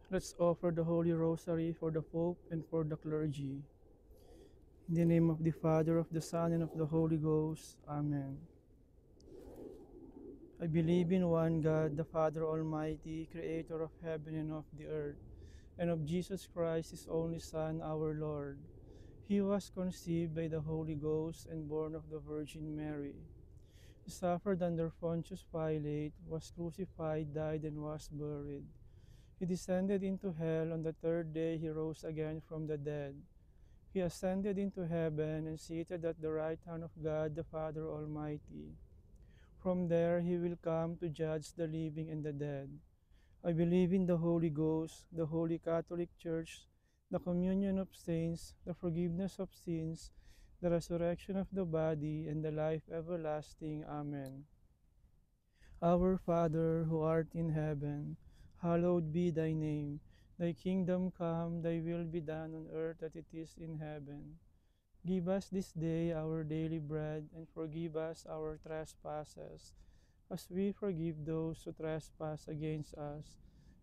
Let's offer the Holy Rosary for the Pope and for the clergy. In the name of the Father, of the Son, and of the Holy Ghost. Amen. I believe in one God, the Father Almighty, creator of heaven and of the earth, and of Jesus Christ, his only Son, our Lord. He was conceived by the Holy Ghost and born of the Virgin Mary. He suffered under Pontius Pilate, was crucified, died, and was buried. He descended into hell. On the third day he rose again from the dead. He ascended into heaven and seated at the right hand of God the Father Almighty. From there he will come to judge the living and the dead. I believe in the Holy Ghost, the Holy Catholic Church, the communion of saints, the forgiveness of sins, the resurrection of the body, and the life everlasting. Amen. Our Father, who art in heaven, hallowed be thy name. Thy kingdom come, thy will be done on earth as it is in heaven. Give us this day our daily bread, and forgive us our trespasses, as we forgive those who trespass against us.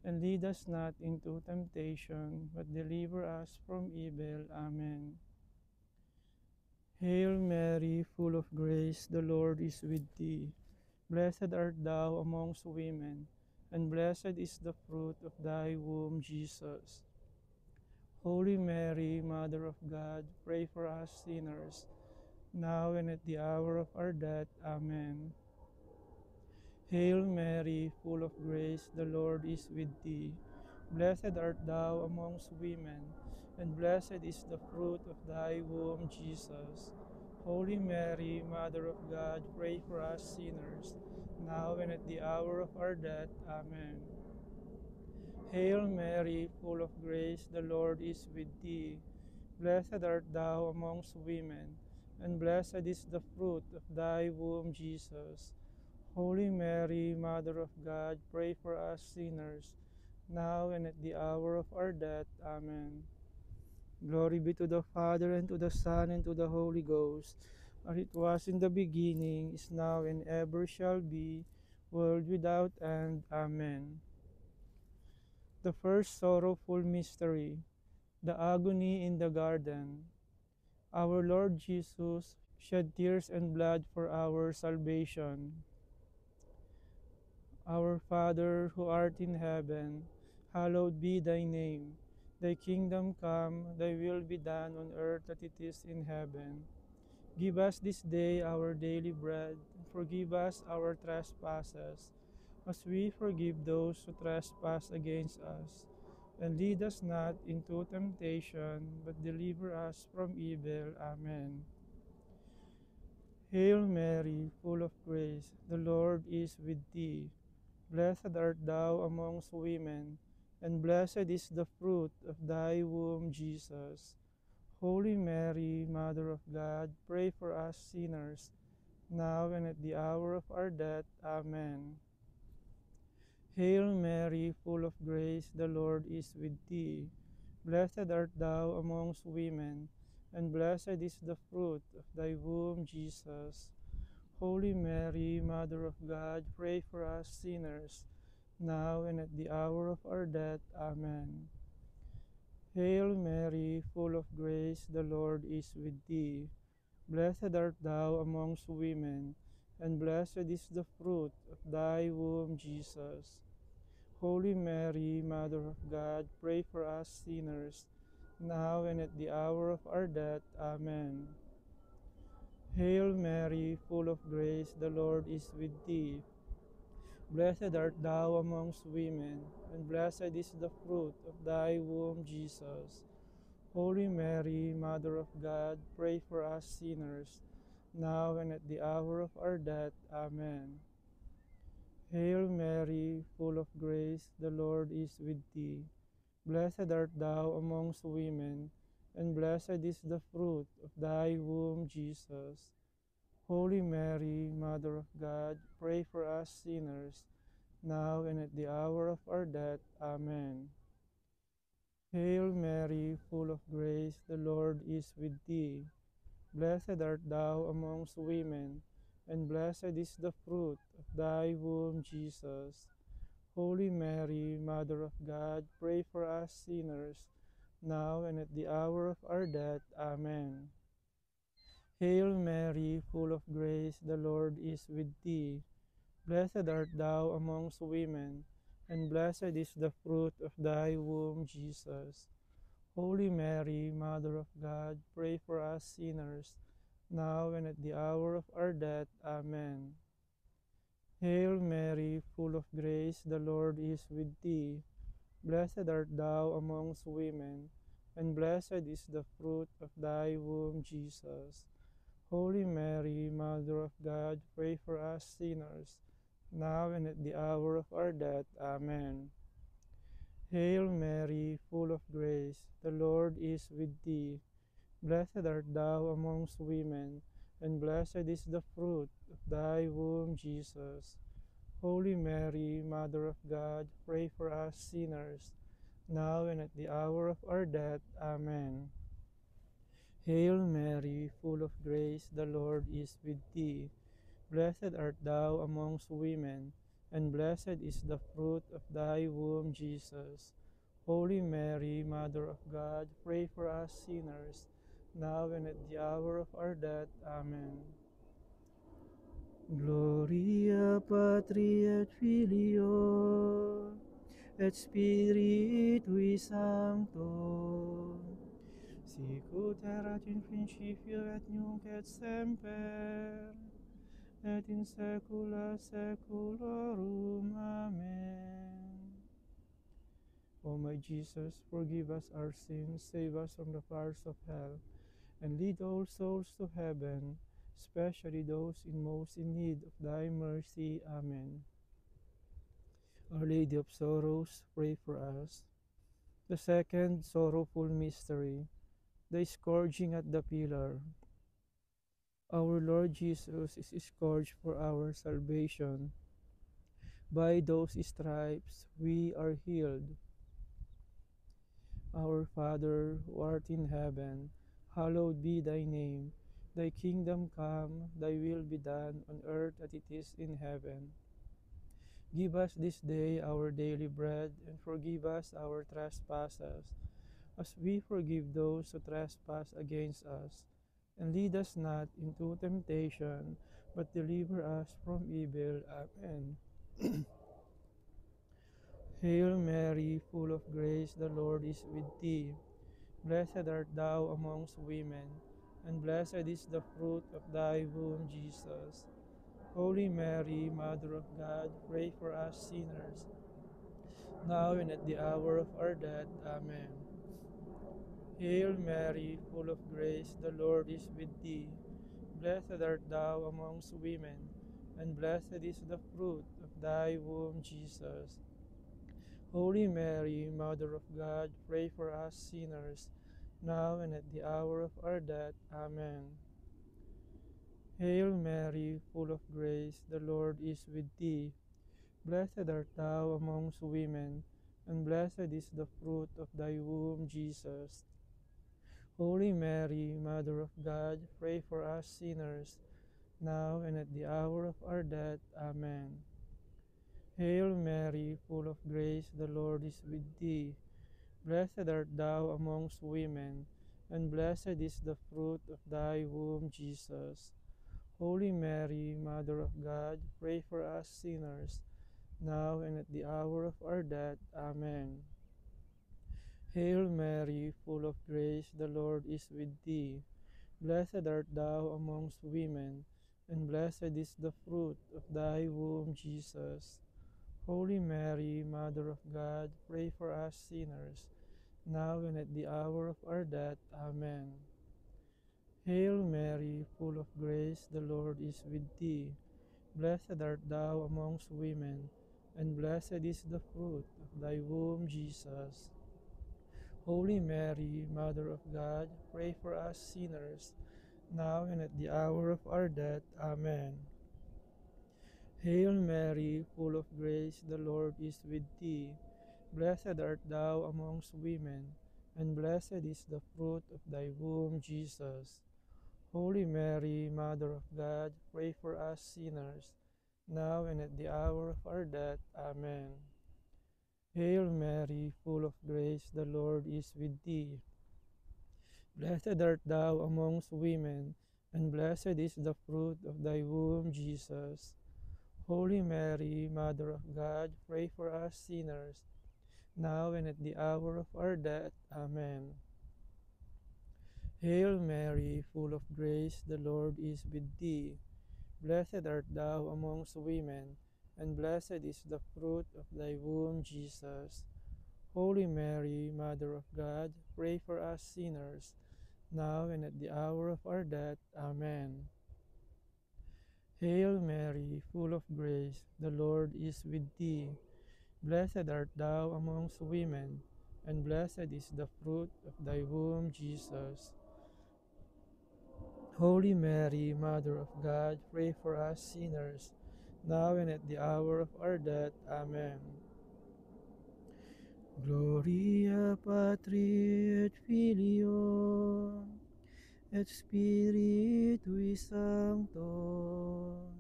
And lead us not into temptation, but deliver us from evil. Amen. Hail Mary, full of grace, the Lord is with thee. Blessed art thou amongst women, and blessed is the fruit of thy womb, Jesus. Holy Mary, Mother of God, pray for us sinners, now and at the hour of our death. Amen. Hail Mary, full of grace, the Lord is with thee. Blessed art thou amongst women, and blessed is the fruit of thy womb, Jesus. Holy Mary, Mother of God, pray for us sinners, now and at the hour of our death. Amen. Hail Mary, full of grace, the Lord is with thee. Blessed art thou amongst women, and blessed is the fruit of thy womb, Jesus. Holy Mary, Mother of God, pray for us sinners, now and at the hour of our death. Amen. Glory be to the Father, and to the Son, and to the Holy Ghost, as it was in the beginning, is now, and ever shall be, world without end. Amen. The first sorrowful mystery, the agony in the garden. Our Lord Jesus shed tears and blood for our salvation. Our Father, who art in heaven, hallowed be thy name. Thy kingdom come, thy will be done on earth as it is in heaven. Give us this day our daily bread, and forgive us our trespasses, as we forgive those who trespass against us. And lead us not into temptation, but deliver us from evil. Amen. Hail Mary, full of grace, the Lord is with thee. Blessed art thou amongst women, and blessed is the fruit of thy womb, Jesus. Holy Mary, Mother of God, pray for us sinners, now and at the hour of our death. Amen. Hail Mary, full of grace, the Lord is with thee. Blessed art thou amongst women, and blessed is the fruit of thy womb, Jesus. Holy Mary, Mother of God, pray for us sinners, now and at the hour of our death. Amen. Hail Mary, full of grace, the Lord is with thee. Blessed art thou amongst women, and blessed is the fruit of thy womb, Jesus. Holy Mary, Mother of God, pray for us sinners, now and at the hour of our death. Amen. Hail Mary, full of grace, the Lord is with thee. Blessed art thou amongst women, and blessed is the fruit of thy womb, Jesus. Holy Mary, Mother of God, pray for us sinners, now and at the hour of our death. Amen. Hail Mary, full of grace, the Lord is with thee. Blessed art thou amongst women, and blessed is the fruit of thy womb, Jesus. Holy Mary, Mother of God, pray for us sinners, now and at the hour of our death. Amen. Hail Mary, full of grace, the Lord is with thee. Blessed art thou amongst women, and blessed is the fruit of thy womb, Jesus. Holy Mary, Mother of God, pray for us sinners, now and at the hour of our death. Amen. Hail Mary, full of grace, the Lord is with thee. Blessed art thou amongst women, and blessed is the fruit of thy womb, Jesus. Holy Mary, Mother of God, pray for us sinners, now and at the hour of our death. Amen. Hail Mary, full of grace, the Lord is with thee. Blessed art thou amongst women, and blessed is the fruit of thy womb, Jesus. Holy Mary, Mother of God, pray for us sinners, now and at the hour of our death. Amen. Hail Mary, full of grace, the Lord is with thee. Blessed art thou amongst women, and blessed is the fruit of thy womb, Jesus. Holy Mary, Mother of God, pray for us sinners, now and at the hour of our death. Amen. Hail Mary, full of grace, the Lord is with thee. Blessed art thou amongst women, and blessed is the fruit of thy womb, Jesus. Holy Mary, Mother of God, pray for us sinners, now and at the hour of our death. Amen. Gloria Patri et Filio et Spiritui Sancto, sic ut erat in principio et nunc et semper, et in saecula saeculorum. Amen. O my Jesus, forgive us our sins, save us from the fires of hell, and lead all souls to heaven, especially those most in need of thy mercy. Amen. Our Lady of Sorrows, pray for us. The second sorrowful mystery, the scourging at the pillar. Our Lord Jesus is scourged for our salvation. By those stripes we are healed. Our Father, who art in heaven, hallowed be thy name. Thy kingdom come, thy will be done on earth as it is in heaven. Give us this day our daily bread, and forgive us our trespasses, as we forgive those who trespass against us. And lead us not into temptation, but deliver us from evil. Amen. Hail Mary, full of grace, the Lord is with thee. Blessed art thou amongst women, and blessed is the fruit of thy womb, Jesus. Holy Mary, Mother of God, pray for us sinners, now and at the hour of our death. Amen. Hail Mary, full of grace, the Lord is with thee. Blessed art thou amongst women, and blessed is the fruit of thy womb, Jesus. Holy Mary, Mother of God, pray for us sinners, now and at the hour of our death. Amen. Hail Mary, full of grace, the Lord is with thee. Blessed art thou amongst women, and blessed is the fruit of thy womb, Jesus. Holy Mary, Mother of God, pray for us sinners, now and at the hour of our death. Amen. Hail Mary, full of grace, the Lord is with thee. Blessed art thou amongst women, and blessed is the fruit of thy womb, Jesus. Holy Mary, Mother of God, pray for us sinners, now and at the hour of our death. Amen. Hail Mary, full of grace, the Lord is with thee. Blessed art thou amongst women, and blessed is the fruit of thy womb, Jesus. Holy Mary, Mother of God, pray for us sinners, now and at the hour of our death. Amen. Hail Mary, full of grace, the Lord is with thee. Blessed art thou amongst women, and blessed is the fruit of thy womb, Jesus. Holy Mary, Mother of God, pray for us sinners, now and at the hour of our death. Amen. Hail Mary, full of grace, the Lord is with thee. Blessed art thou amongst women, and blessed is the fruit of thy womb, Jesus. Holy Mary, Mother of God, pray for us sinners, now and at the hour of our death. Amen. Hail Mary, full of grace, the Lord is with thee. Blessed art thou amongst women, and blessed is the fruit of thy womb, Jesus. Holy Mary, Mother of God, pray for us sinners, now and at the hour of our death. Amen. Hail Mary, full of grace, the Lord is with thee. Blessed art thou amongst women, and blessed is the fruit of thy womb, Jesus. Holy Mary, Mother of God, pray for us sinners, now and at the hour of our death. Amen. Hail Mary, full of grace, the Lord is with thee. Blessed art thou amongst women, and blessed is the fruit of thy womb, Jesus. Holy Mary, Mother of God, pray for us sinners, now and at the hour of our death. Amen. Gloria Patri et Filio et Spiritui Sancto,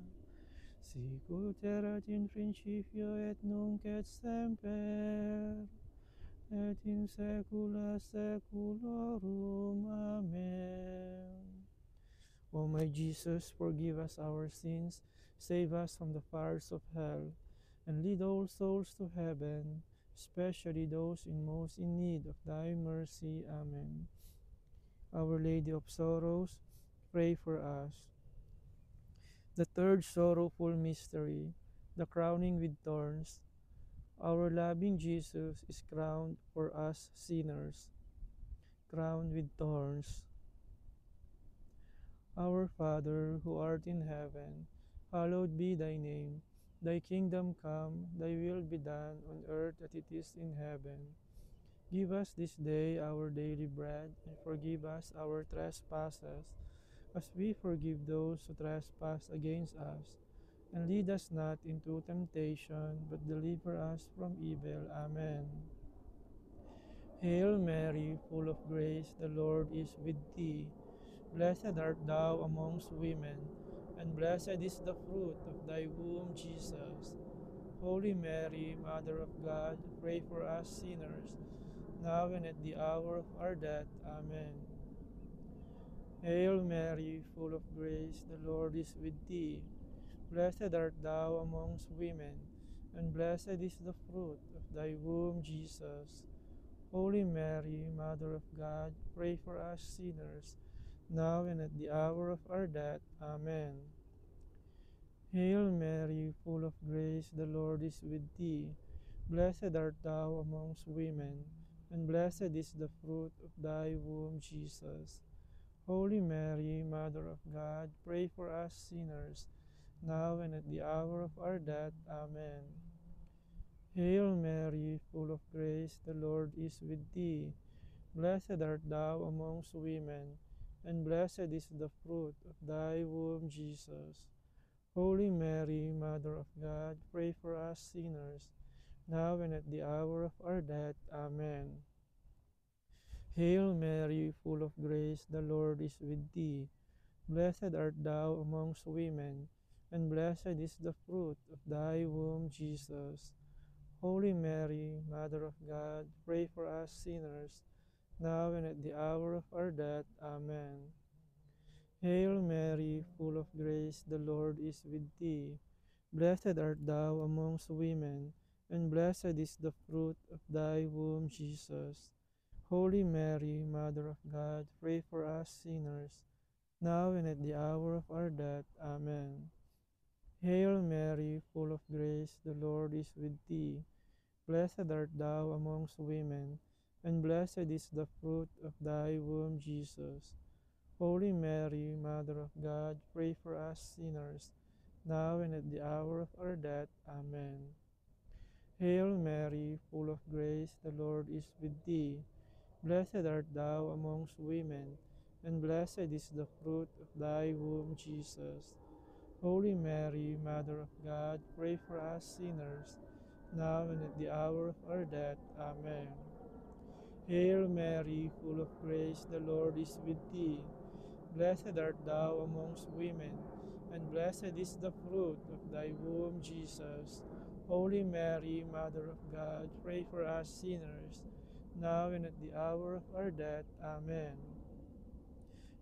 sic ut erat in principio et nunc et semper, et in saecula saeculorum. Amen. O my Jesus, forgive us our sins, save us from the fires of hell, and lead all souls to heaven, especially those most in need of thy mercy. Amen. Our Lady of Sorrows, pray for us. The third sorrowful mystery, the crowning with thorns. Our loving Jesus is crowned for us sinners, crowned with thorns. Our Father, who art in heaven, hallowed be thy name. Thy kingdom come, thy will be done on earth as it is in heaven. Give us this day our daily bread, and forgive us our trespasses, as we forgive those who trespass against us. And lead us not into temptation, but deliver us from evil. Amen. Hail Mary, full of grace, the Lord is with thee. Blessed art thou amongst women, and blessed is the fruit of thy womb, Jesus. Holy Mary, Mother of God, pray for us sinners, now and at the hour of our death. Amen. Hail Mary, full of grace, the Lord is with thee. Blessed art thou amongst women, and blessed is the fruit of thy womb, Jesus. Holy Mary, Mother of God, pray for us sinners, now and at the hour of our death. Amen. Hail Mary, full of grace, the Lord is with thee. Blessed art thou amongst women, and blessed is the fruit of thy womb, Jesus. Holy Mary, Mother of God, pray for us sinners, now and at the hour of our death. Amen. Hail Mary, full of grace, the Lord is with thee. Blessed art thou amongst women, and blessed is the fruit of thy womb, Jesus. Holy Mary, Mother of God, pray for us sinners, now and at the hour of our death. Amen. Hail Mary, full of grace, the Lord is with thee. Blessed art thou amongst women, and blessed is the fruit of thy womb, Jesus. Holy Mary, Mother of God, pray for us sinners, now and at the hour of our death. Amen. Hail Mary, full of grace, the Lord is with thee. Blessed art thou amongst women, and blessed is the fruit of thy womb, Jesus. Holy Mary, Mother of God, pray for us sinners, now and at the hour of our death. Amen. Hail Mary, full of grace, the Lord is with thee. Blessed art thou amongst women, and blessed is the fruit of thy womb, Jesus. Holy Mary, Mother of God, pray for us sinners, now and at the hour of our death. Amen. Hail Mary, full of grace, the Lord is with thee. Blessed art thou amongst women, and blessed is the fruit of thy womb, Jesus. Holy Mary, Mother of God, pray for us sinners, now and at the hour of our death. Amen. Hail Mary, full of grace, the Lord is with thee. Blessed art thou amongst women, and blessed is the fruit of thy womb, Jesus. Holy Mary, Mother of God, pray for us sinners, now and at the hour of our death. Amen.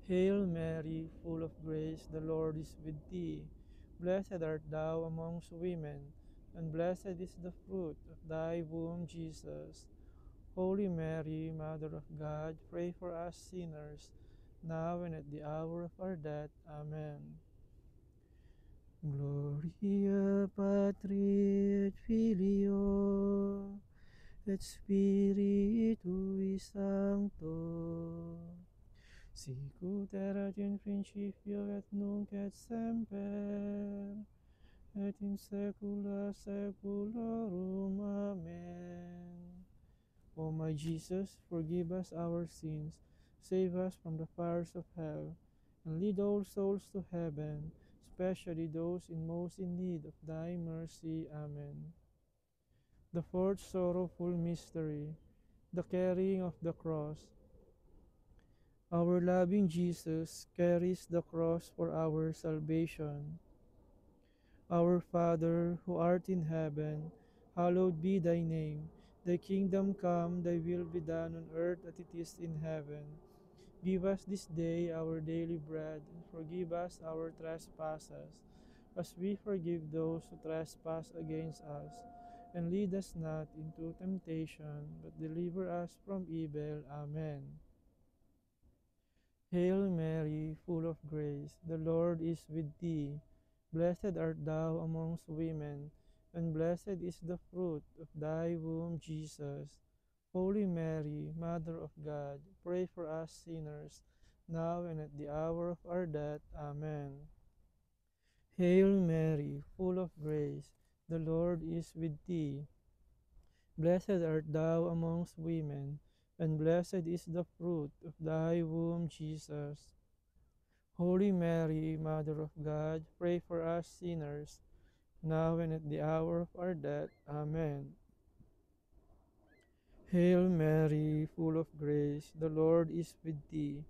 Hail Mary, full of grace, the Lord is with thee. Blessed art thou amongst women, and blessed is the fruit of thy womb, Jesus. Holy Mary, Mother of God, pray for us sinners, now and at the hour of our death. Amen. Gloria Patri et Filio et Spiritui Sancto, sicut erat in principio et nunc et semper, et in saecula saeculorum. Amen. O my Jesus, forgive us our sins, save us from the fires of hell, and lead all souls to heaven, especially those in most in need of thy mercy. Amen. The fourth sorrowful mystery, the carrying of the cross. Our loving Jesus carries the cross for our salvation. Our Father, who art in heaven, hallowed be thy name. Thy kingdom come, thy will be done on earth as it is in heaven. Give us this day our daily bread, and forgive us our trespasses, as we forgive those who trespass against us. And lead us not into temptation, but deliver us from evil. Amen. Hail Mary, full of grace, the Lord is with thee. Blessed art thou amongst women, and blessed is the fruit of thy womb, Jesus. Holy Mary, Mother of God, pray for us sinners, now and at the hour of our death. Amen. Hail Mary, full of grace, the Lord is with thee. Blessed art thou amongst women, and blessed is the fruit of thy womb, Jesus. Holy Mary, Mother of God, pray for us sinners, now and at the hour of our death. Amen. Hail Mary, full of grace, the Lord is with thee.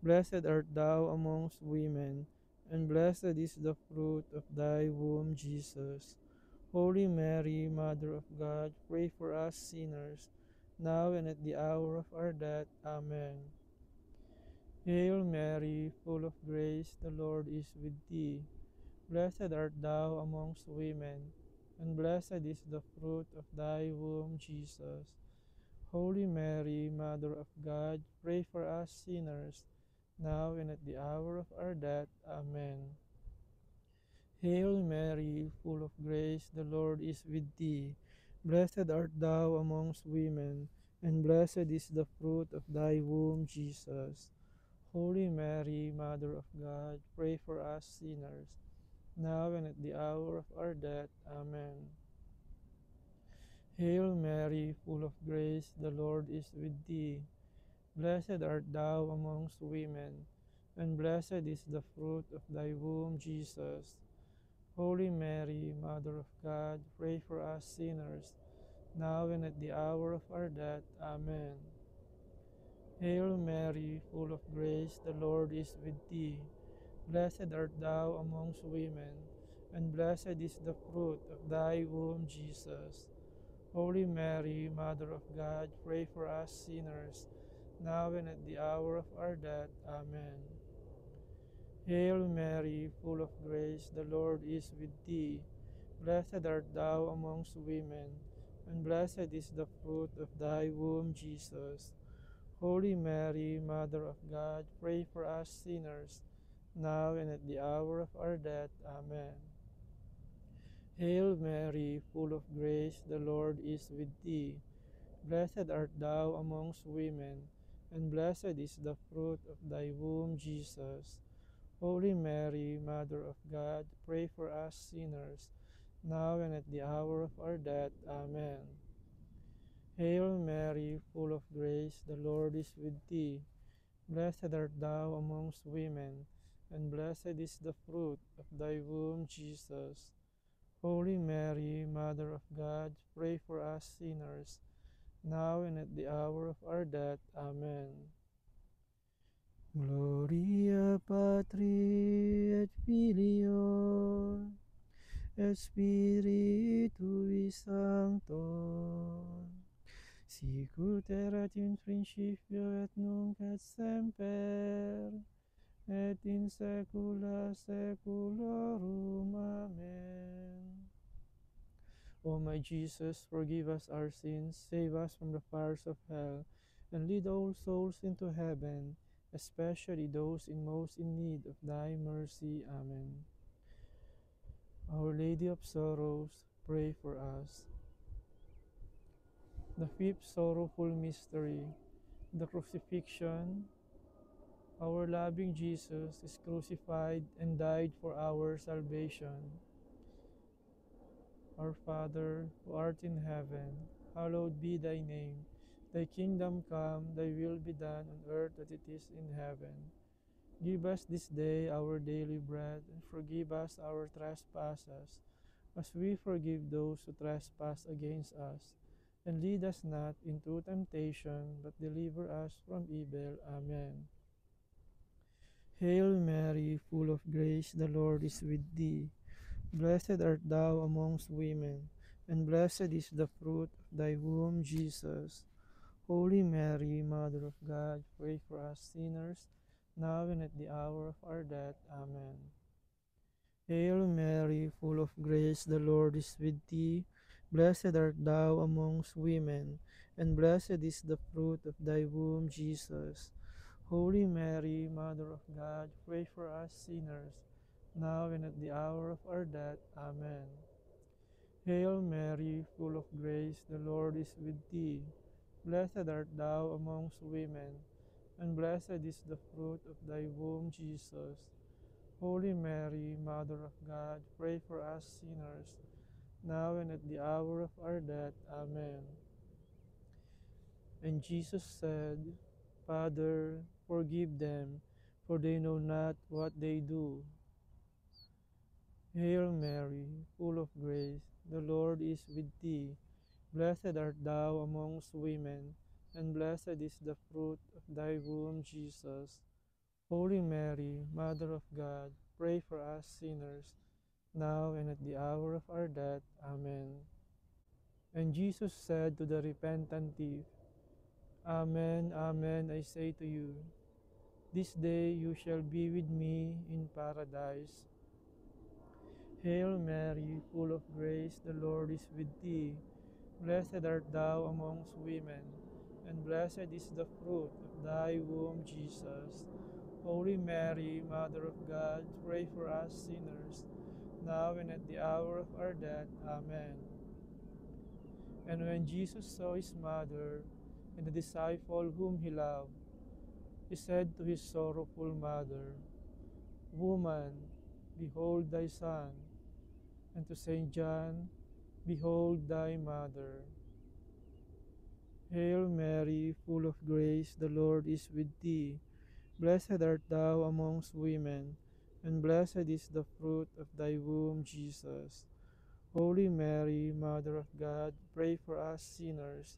Blessed art thou amongst women, and blessed is the fruit of thy womb, Jesus. Holy Mary, Mother of God, pray for us sinners, now and at the hour of our death. Amen. Hail Mary, full of grace, the Lord is with thee. Blessed art thou amongst women, and blessed is the fruit of thy womb, Jesus. Holy Mary, Mother of God, pray for us sinners, now and at the hour of our death. Amen. Hail Mary, full of grace, the Lord is with thee. Blessed art thou amongst women, and blessed is the fruit of thy womb, Jesus. Holy Mary, Mother of God, pray for us sinners, now and at the hour of our death. Amen. Hail Mary, full of grace, the Lord is with thee. Blessed art thou amongst women, and blessed is the fruit of thy womb, Jesus. Holy Mary, Mother of God, pray for us sinners, now and at the hour of our death. Amen. Hail Mary, full of grace, the Lord is with thee. Blessed art thou amongst women, and blessed is the fruit of thy womb, Jesus. Holy Mary, Mother of God, pray for us sinners, now and at the hour of our death. Amen. Hail Mary, full of grace, the Lord is with thee. Blessed art thou amongst women, and blessed is the fruit of thy womb, Jesus. Holy Mary, Mother of God, pray for us sinners, now and at the hour of our death. Amen. Hail Mary, full of grace, the Lord is with thee. Blessed art thou amongst women, and blessed is the fruit of thy womb, Jesus. Holy Mary, Mother of God, pray for us sinners, now and at the hour of our death. Amen. Hail Mary, full of grace, the Lord is with thee. Blessed art thou amongst women, and blessed is the fruit of thy womb, Jesus. Holy Mary, Mother of God, pray for us sinners, now and at the hour of our death. Amen. Gloria Patri et Filio Spiritui Sancto, sicut erat in principio et nunc et semper, et in saecula saeculorum. Amen. O my Jesus, forgive us our sins, save us from the fires of hell, and lead all souls into heaven, especially those in most in need of thy mercy. Amen. Our Lady of Sorrows, pray for us. The fifth sorrowful mystery, the crucifixion. Our loving Jesus is crucified and died for our salvation. Our Father, who art in heaven, hallowed be thy name. Thy kingdom come, thy will be done on earth as it is in heaven. Give us this day our daily bread, and forgive us our trespasses, as we forgive those who trespass against us. And lead us not into temptation, but deliver us from evil. Amen. Hail Mary, full of grace, the Lord is with thee. Blessed art thou amongst women, and blessed is the fruit of thy womb, Jesus. Holy Mary, Mother of God, pray for us sinners, now and at the hour of our death. Amen. Hail Mary, full of grace, the Lord is with thee. Blessed art thou amongst women, and blessed is the fruit of thy womb, Jesus. Holy Mary, Mother of God, pray for us sinners, now and at the hour of our death. Amen. Hail Mary, full of grace, the Lord is with thee. Blessed art thou amongst women, and blessed is the fruit of thy womb, Jesus. Holy Mary, Mother of God, pray for us sinners, now and at the hour of our death. Amen. And Jesus said, Father, forgive them, for they know not what they do. Hail Mary, full of grace, the Lord is with thee. Blessed art thou amongst women, and blessed is the fruit of thy womb, Jesus. Holy Mary, Mother of God, pray for us sinners, now and at the hour of our death. Amen. And Jesus said to the repentant thief, Amen, amen, I say to you, this day you shall be with me in paradise. Hail Mary, full of grace, the Lord is with thee. Blessed art thou amongst women, and blessed is the fruit of thy womb, Jesus. Holy Mary, Mother of God, pray for us sinners, now and at the hour of our death. Amen. And when Jesus saw his mother and the disciple whom he loved, he said to his sorrowful mother, Woman, behold thy son, and to Saint John, behold thy mother. Hail Mary, full of grace, the Lord is with thee. Blessed art thou amongst women, and blessed is the fruit of thy womb, Jesus. Holy Mary, Mother of God, pray for us sinners,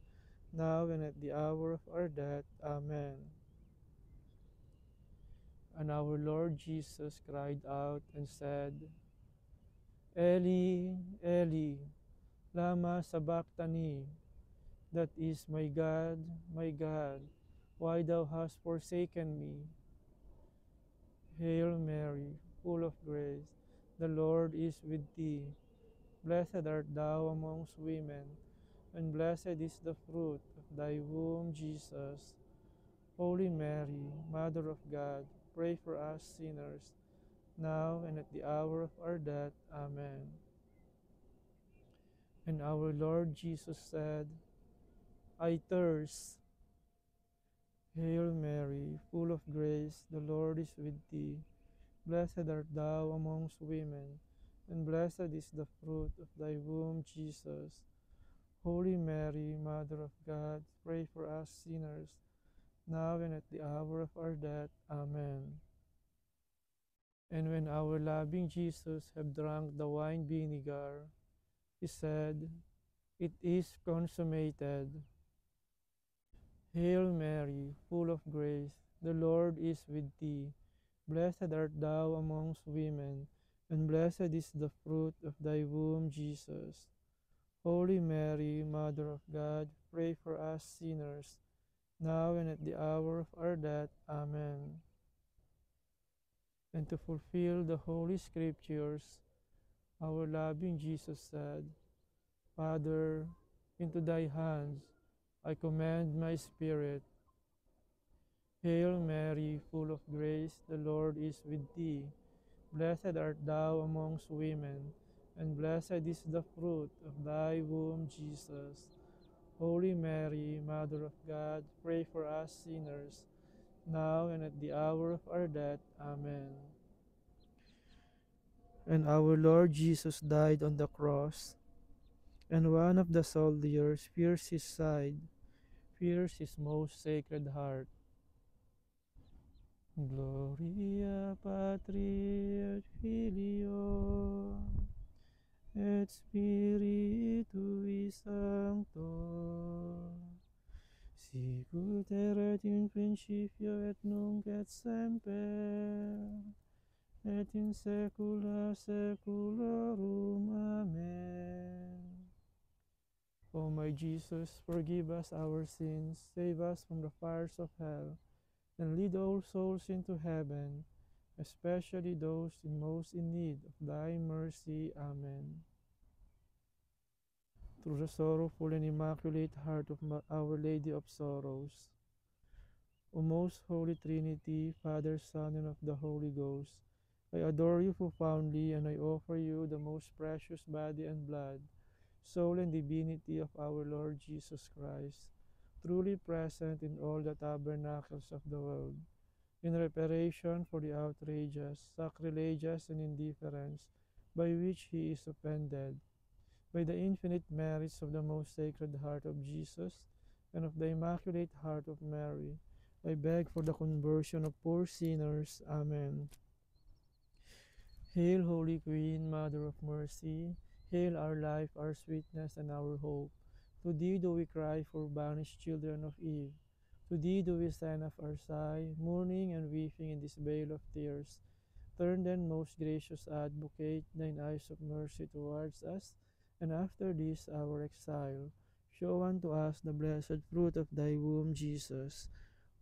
now and at the hour of our death. Amen. And our Lord Jesus cried out and said, Eli, Eli, lama sabachthani? That is, my God, why thou hast forsaken me? Hail Mary, full of grace, the Lord is with thee. Blessed art thou amongst women, and blessed is the fruit of thy womb, Jesus. Holy Mary, Mother of God, pray for us sinners, now and at the hour of our death. Amen. And our Lord Jesus said, I thirst. Hail Mary, full of grace, the Lord is with thee. Blessed art thou amongst women, and blessed is the fruit of thy womb, Jesus. Holy Mary, Mother of God, pray for us sinners, now and at the hour of our death. Amen. And when our loving Jesus had drunk the wine vinegar, he said, It is consummated. Hail Mary, full of grace, the Lord is with thee. Blessed art thou amongst women, and blessed is the fruit of thy womb, Jesus. Holy Mary, Mother of God, pray for us sinners, now and at the hour of our death. Amen. And to fulfill the Holy Scriptures, our loving Jesus said, Father, into thy hands I commend my spirit. Hail Mary, full of grace, the Lord is with thee. Blessed art thou amongst women, and blessed is the fruit of thy womb, Jesus. Holy Mary, Mother of God, pray for us sinners, now and at the hour of our death. Amen. And our Lord Jesus died on the cross, and one of the soldiers pierced his side, pierced his most sacred heart. Gloria Patri et Filio et Spiritui Sancto, sicut erat in principio et nunc et semper, et in saecula saeculorum. Amen. O my Jesus, forgive us our sins, save us from the fires of hell, and lead all souls into heaven, especially those most in need of thy mercy. Amen. Through the sorrowful and immaculate heart of Our Lady of Sorrows, O most Holy Trinity, Father, Son, and of the Holy Ghost, I adore you profoundly, and I offer you the most precious body and blood, soul and divinity of our Lord Jesus Christ, truly present in all the tabernacles of the world, in reparation for the outrages, sacrilegious, and indifference by which he is offended, by the infinite merits of the most Sacred Heart of Jesus and of the Immaculate Heart of Mary, I beg for the conversion of poor sinners. Amen. Hail, Holy Queen, Mother of Mercy, hail our life, our sweetness, and our hope. To thee do we cry, for banished children of Eve. To thee do we send up our sigh, mourning and weeping in this vale of tears. Turn then, most gracious Advocate, thine eyes of mercy towards us, and after this our exile, show unto us the blessed fruit of thy womb, Jesus.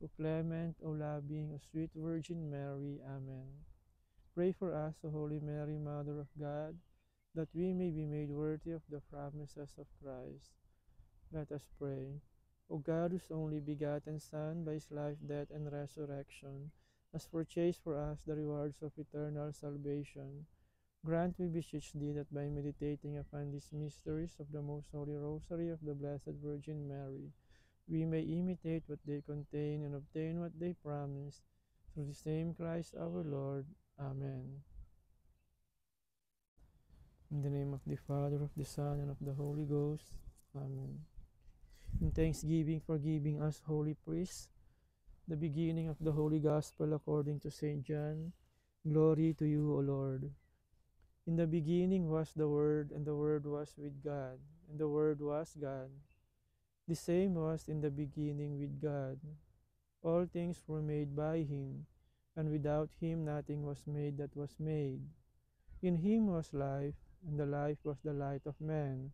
O clement, O loving, O sweet Virgin Mary. Amen. Pray for us, O Holy Mary, Mother of God, that we may be made worthy of the promises of Christ. Let us pray. O God, whose only begotten Son, by his life, death, and resurrection, has purchased for us the rewards of eternal salvation, grant, we beseech thee, that by meditating upon these mysteries of the most holy rosary of the Blessed Virgin Mary, we may imitate what they contain and obtain what they promise, through the same Christ our Lord. Amen. In the name of the Father, of the Son, and of the Holy Ghost. Amen. In thanksgiving for giving us holy priests, the beginning of the Holy Gospel according to St. John. Glory to you, O Lord. In the beginning was the Word, and the Word was with God, and the Word was God. The same was in the beginning with God. All things were made by him, and without him nothing was made that was made. In him was life, and the life was the light of men.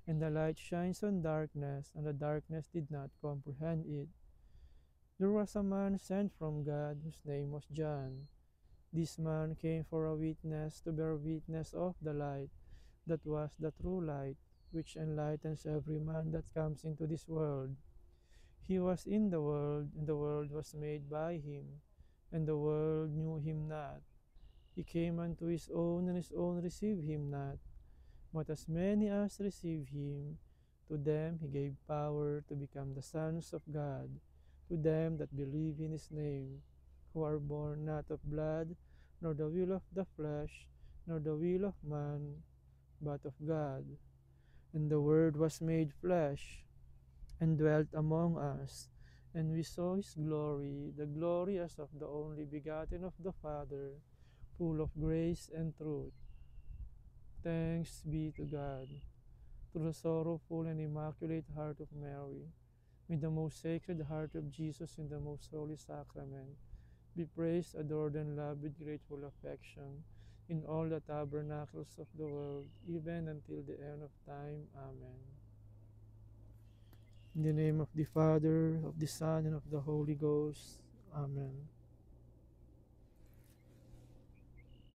And the light shines on darkness, and the darkness did not comprehend it. There was a man sent from God, whose name was John. This man came for a witness, to bear witness of the light, that was the true light, which enlightens every man that comes into this world. He was in the world, and the world was made by him, and the world knew him not. He came unto his own, and his own received him not. But as many as received him, to them he gave power to become the sons of God, to them that believe in his name, who are born not of blood, nor the will of the flesh, nor the will of man, but of God. And the Word was made flesh, and dwelt among us, and we saw his glory, the glory as of the only begotten of the Father, full of grace and truth. Thanks be to God. Through the sorrowful and immaculate heart of Mary, with the most sacred heart of Jesus in the most holy sacrament, be praised, adored, and loved with grateful affection, in all the tabernacles of the world, even until the end of time. Amen. In the name of the Father, of the Son, and of the Holy Ghost. Amen.